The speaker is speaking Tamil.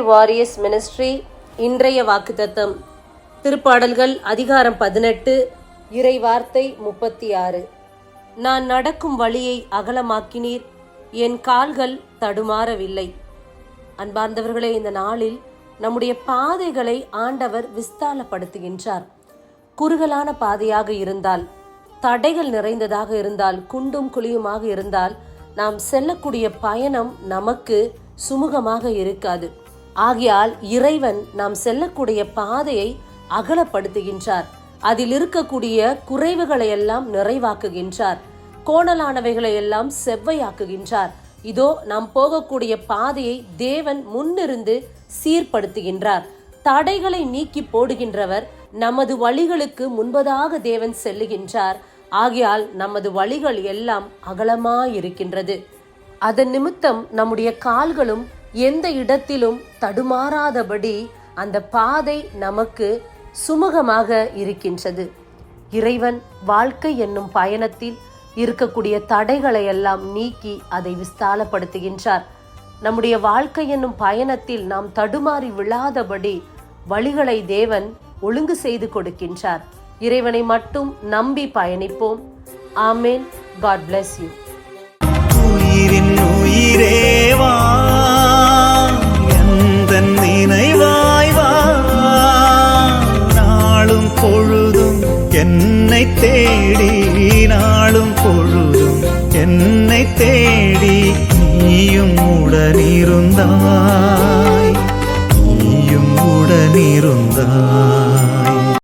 Warriors ministry. இன்றைய வாக்குத்தத்தம் திருப்பாடல்கள் அதிகாரம் 18 இறை வார்த்தை 36. நான் நடக்கும் வழியை அகலமாக்கினீர், என் கால்கள் தடுமாறவில்லை. அன்பார்ந்தவர்களே, இந்த நாளில் நம்முடைய பாதைகளை ஆண்டவர் விஸ்தாலப்படுத்துகின்றார். குறுகலான பாதையாக இருந்தால், தடைகள் நிறைந்ததாக இருந்தால், குண்டும் குழியுமாக இருந்தால் நாம் செல்லக்கூடிய பயணம் நமக்கு சுமூகமாக இருக்காது. ஆகையால் இறைவன் நாம் செல்லக்கூடிய பாதையை அகலப்படுத்துகின்றார். அதில் இருக்கக்கூடிய குறைவுகளை எல்லாம் நிறைவாக்குகின்றார். கோணலானவைகளை எல்லாம் செவ்வையாக்குகின்றார். இதோ நாம் போகக்கூடிய பாதையை தேவன் முன்னிருந்து சீர்படுத்துகின்றார். தடைகளை நீக்கி போடுகின்றவர். நமது வழிகளுக்கு முன்பதாக தேவன் செல்லுகின்றார். ஆகையால் நமது வழிகள் எல்லாம் அகலமாயிருக்கின்றது. அதன் நிமித்தம் நம்முடைய கால்களும் எந்த இடத்திலும் தடுமாறாதபடி அந்த பாதை நமக்கு சுமூகமாக இருக்கின்றது. இறைவன் வாழ்க்கை என்னும் பயணத்தில் இருக்கக்கூடிய தடைகளை எல்லாம் நீக்கி அதை விஸ்தாலப்படுத்துகின்றார். நம்முடைய வாழ்க்கை என்னும் பயணத்தில் நாம் தடுமாறி விழாதபடி வழிகளை தேவன் ஒழுங்கு செய்து கொடுக்கின்றார். இறைவனை மட்டும் நம்பி பயணிப்போம். ஆமேன். God bless you. உயிரின் உயிரேவா, எந்தன் நினைவாய் வா, நாளும் பொழுதும் என்னை தேடி, நாளும் பொழுதும் என்னை தேடி நீயும் உடனிருந்தாய், நீயும் உடனிருந்தாய்.